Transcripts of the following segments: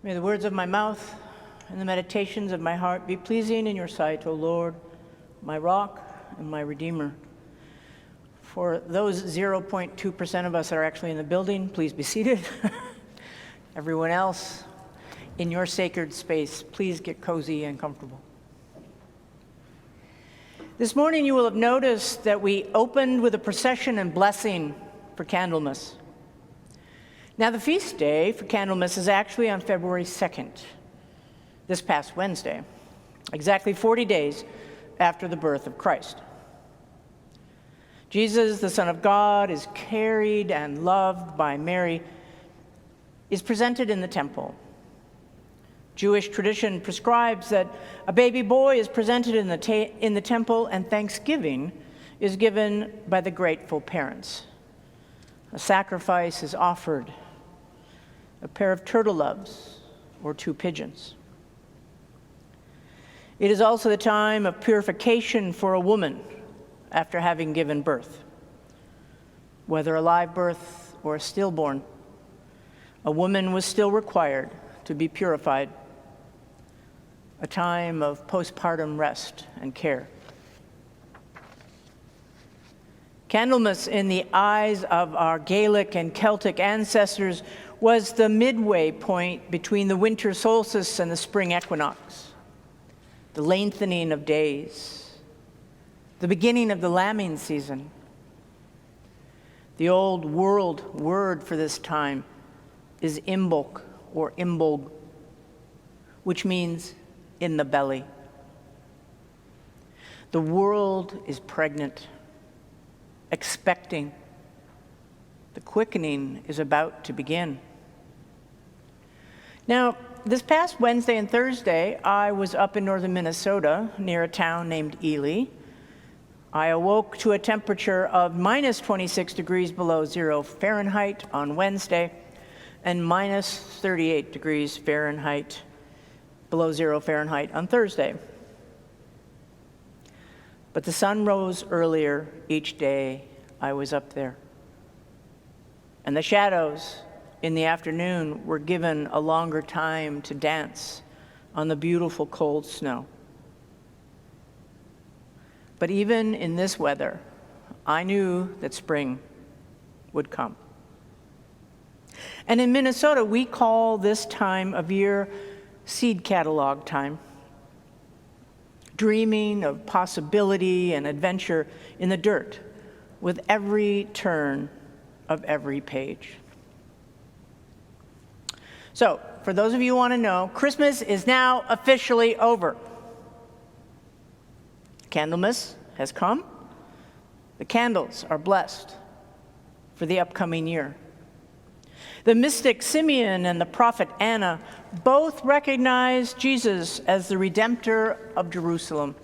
May the words of my mouth and the meditations of my heart be pleasing in your sight, O Lord, my rock and my redeemer. For those 0.2% of us that are actually in the building, please be seated. Everyone else, in your sacred space, please get cozy and comfortable. This morning you will have noticed that we opened with a procession and blessing for Candlemas. Now the feast day for Candlemas is actually on February 2nd, this past Wednesday, exactly 40 days after the birth of Christ. Jesus, the Son of God, is carried and loved by Mary, is presented in the temple. Jewish tradition prescribes that a baby boy is presented in the temple, and thanksgiving is given by the grateful parents. A sacrifice is offered, a pair of turtle doves or 2 pigeons. It is also the time of purification for a woman after having given birth. Whether a live birth or a stillborn, a woman was still required to be purified, a time of postpartum rest and care. Candlemas, in the eyes of our Gaelic and Celtic ancestors, was the midway point between the winter solstice and the spring equinox, the lengthening of days, the beginning of the lambing season. The old world word for this time is imbolc or imbolg, which means in the belly. The world is pregnant, expecting. The quickening is about to begin. Now, this past Wednesday and Thursday, I was up in northern Minnesota near a town named Ely. I awoke to a temperature of minus 26 degrees below 0 Fahrenheit on Wednesday and minus 38 degrees Fahrenheit below 0 Fahrenheit on Thursday. But the sun rose earlier each day I was up there. And the shadows in the afternoon were given a longer time to dance on the beautiful cold snow. But even in this weather, I knew that spring would come. And in Minnesota, we call this time of year seed catalog time, dreaming of possibility and adventure in the dirt with every turn of every page. So, for those of you who want to know, Christmas is now officially over. Candlemas has come. The candles are blessed for the upcoming year. The mystic Simeon and the prophet Anna both recognized Jesus as the Redemptor of Jerusalem.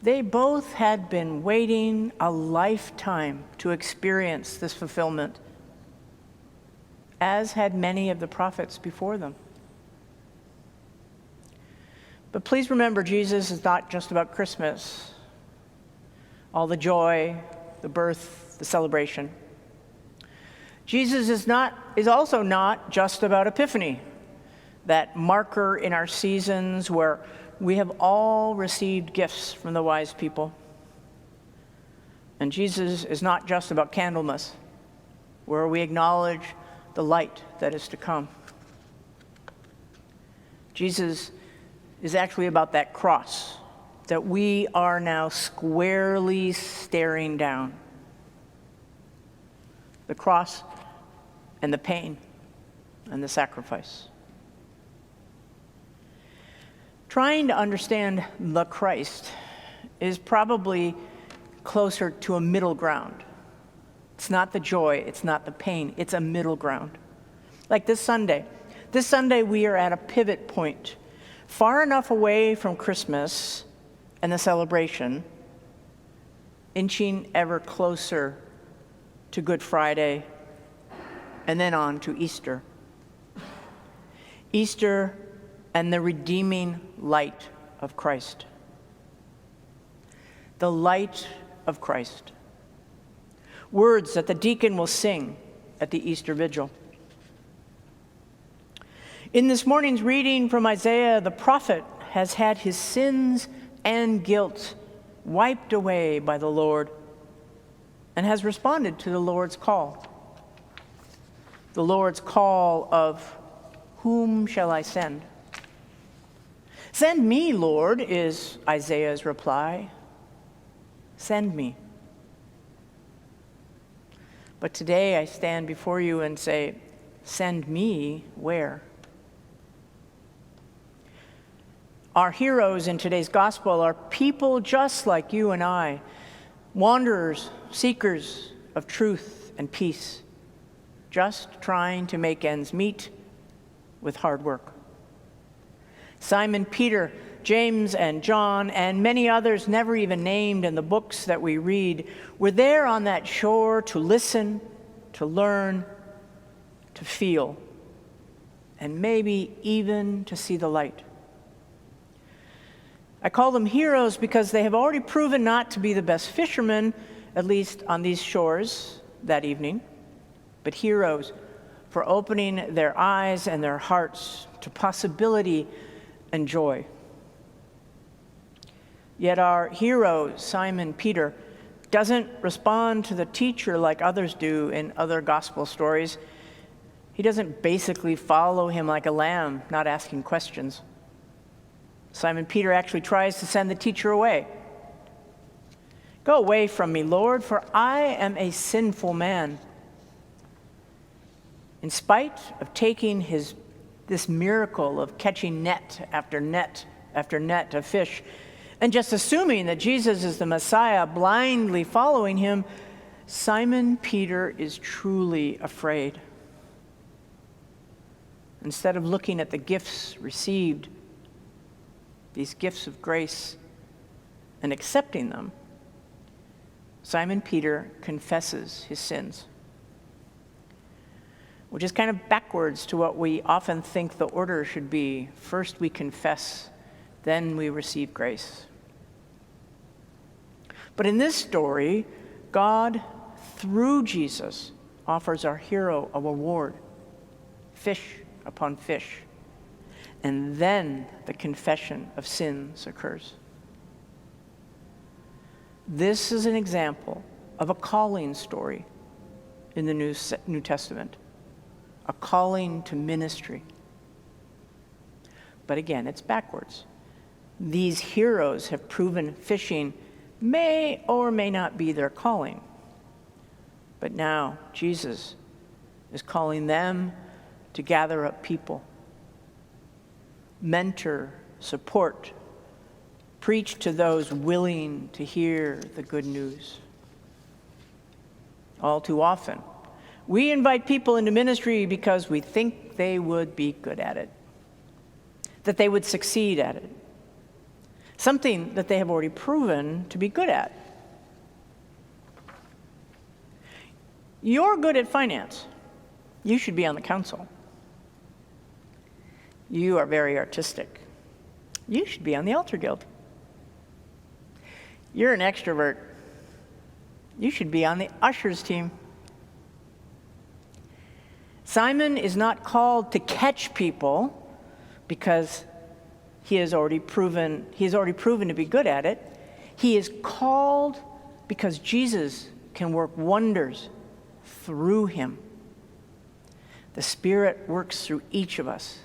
They both had been waiting a lifetime to experience this fulfillment, as had many of the prophets before them. But please remember, Jesus is not just about Christmas, all the joy, the birth, the celebration. Jesus is also not just about Epiphany, that marker in our seasons where we have all received gifts from the wise people. And Jesus is not just about Candlemas, where we acknowledge the light that is to come. Jesus is actually about that cross that we are now squarely staring down. The cross and the pain and the sacrifice. Trying to understand the Christ is probably closer to a middle ground. It's not the joy, it's not the pain, it's a middle ground. Like this Sunday. This Sunday we are at a pivot point, far enough away from Christmas and the celebration, inching ever closer to Good Friday and then on to Easter. Easter and the redeeming light of Christ. The light of Christ. Words that the deacon will sing at the Easter Vigil. In this morning's reading from Isaiah, the prophet has had his sins and guilt wiped away by the Lord and has responded to the Lord's call. The Lord's call of, "Whom shall I send?" "Send me, Lord," is Isaiah's reply. "Send me." But today I stand before you and say, "Send me where?" Our heroes in today's gospel are people just like you and I, wanderers, seekers of truth and peace, just trying to make ends meet with hard work. Simon Peter, James and John, and many others never even named in the books that we read, were there on that shore to listen, to learn, to feel, and maybe even to see the light. I call them heroes because they have already proven not to be the best fishermen, at least on these shores that evening, but heroes for opening their eyes and their hearts to possibility and joy. Yet our hero, Simon Peter, doesn't respond to the teacher like others do in other gospel stories. He doesn't basically follow him like a lamb, not asking questions. Simon Peter actually tries to send the teacher away. "Go away from me, Lord, for I am a sinful man." In spite of taking this miracle of catching net after net after net of fish, and just assuming that Jesus is the Messiah, blindly following him, Simon Peter is truly afraid. Instead of looking at the gifts received, these gifts of grace, and accepting them, Simon Peter confesses his sins, which is kind of backwards to what we often think the order should be. First we confess, then we receive grace. But in this story, God, through Jesus, offers our hero a reward, fish upon fish. And then the confession of sins occurs. This is an example of a calling story in the New Testament, a calling to ministry. But again, it's backwards. These heroes have proven fishing may or may not be their calling. But now Jesus is calling them to gather up people, mentor, support, preach to those willing to hear the good news. All too often, we invite people into ministry because we think they would be good at it, that they would succeed at it, something that they have already proven to be good at. You're good at finance. You should be on the council. You are very artistic. You should be on the altar guild. You're an extrovert. You should be on the ushers team. Simon is not called to catch people because he has already proven to be good at it. He is called because Jesus can work wonders through him. The Spirit works through each of us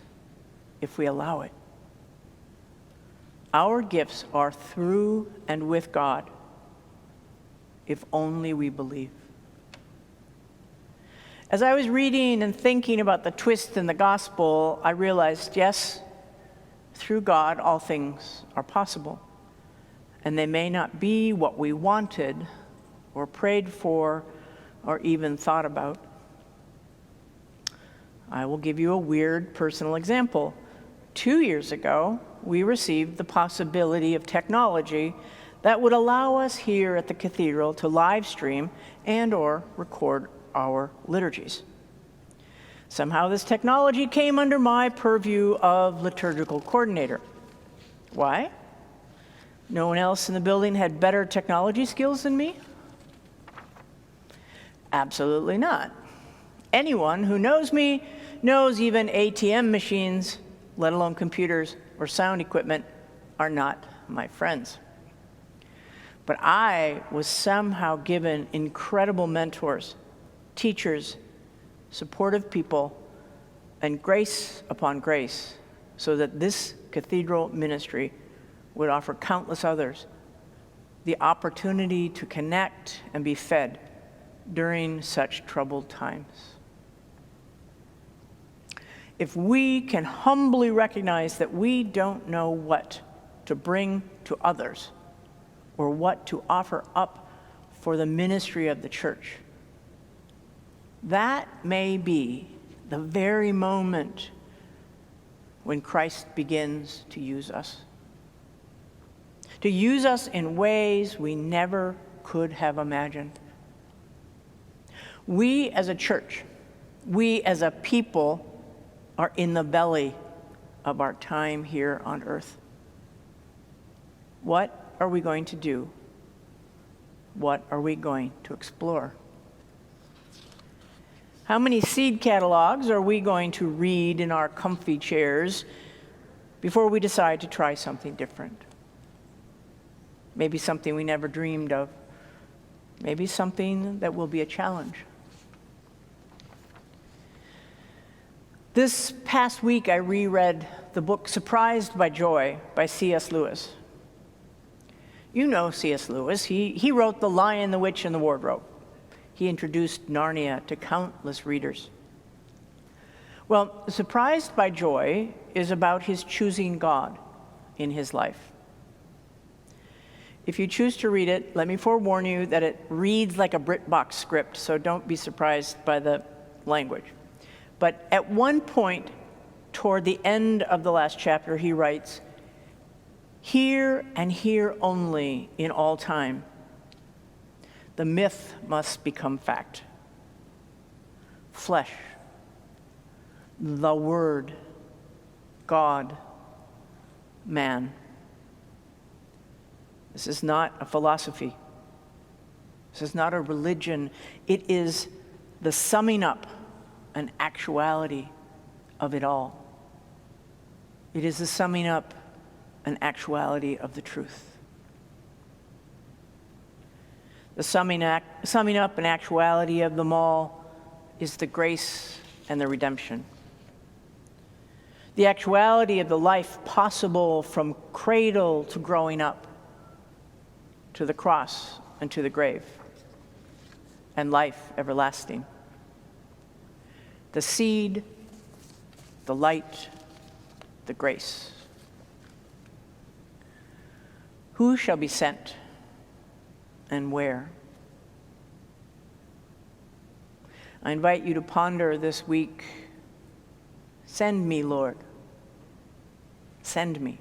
if we allow it. Our gifts are through and with God, if only we believe. As I was reading and thinking about the twist in the gospel, I realized, yes, through God, all things are possible. And they may not be what we wanted or prayed for or even thought about. I will give you a weird personal example. 2 years ago, we received the possibility of technology that would allow us here at the cathedral to live stream and or record our liturgies. Somehow this technology came under my purview of liturgical coordinator. Why? No one else in the building had better technology skills than me? Absolutely not. anyone who knows me knows even ATM machines, let alone computers or sound equipment, are not my friends. But I was somehow given incredible mentors, teachers, supportive people, and grace upon grace, so that this cathedral ministry would offer countless others the opportunity to connect and be fed during such troubled times. If we can humbly recognize that we don't know what to bring to others or what to offer up for the ministry of the church, that may be the very moment when Christ begins to use us in ways we never could have imagined. We as a church, we as a people, are in the belly of our time here on earth. What are we going to do? What are we going to explore? How many seed catalogs are we going to read in our comfy chairs before we decide to try something different? Maybe something we never dreamed of. Maybe something that will be a challenge. This past week, I reread the book Surprised by Joy by C.S. Lewis. You know C.S. Lewis. He wrote The Lion, the Witch, and the Wardrobe. He introduced Narnia to countless readers. Well, Surprised by Joy is about his choosing God in his life. If you choose to read it, let me forewarn you that it reads like a BritBox script, so don't be surprised by the language. But at one point, toward the end of the last chapter, he writes, "Here and here only in all time, the myth must become fact. Flesh, the Word, God, man." This is not a philosophy. This is not a religion. It is the summing up and actuality of it all. It is the summing up and actuality of the truth. The summing up and actuality of them all is the grace and the redemption. The actuality of the life possible from cradle to growing up, to the cross and to the grave, and life everlasting. The seed, the light, the grace. Who shall be sent and where? I invite you to ponder this week, send me, Lord, send me.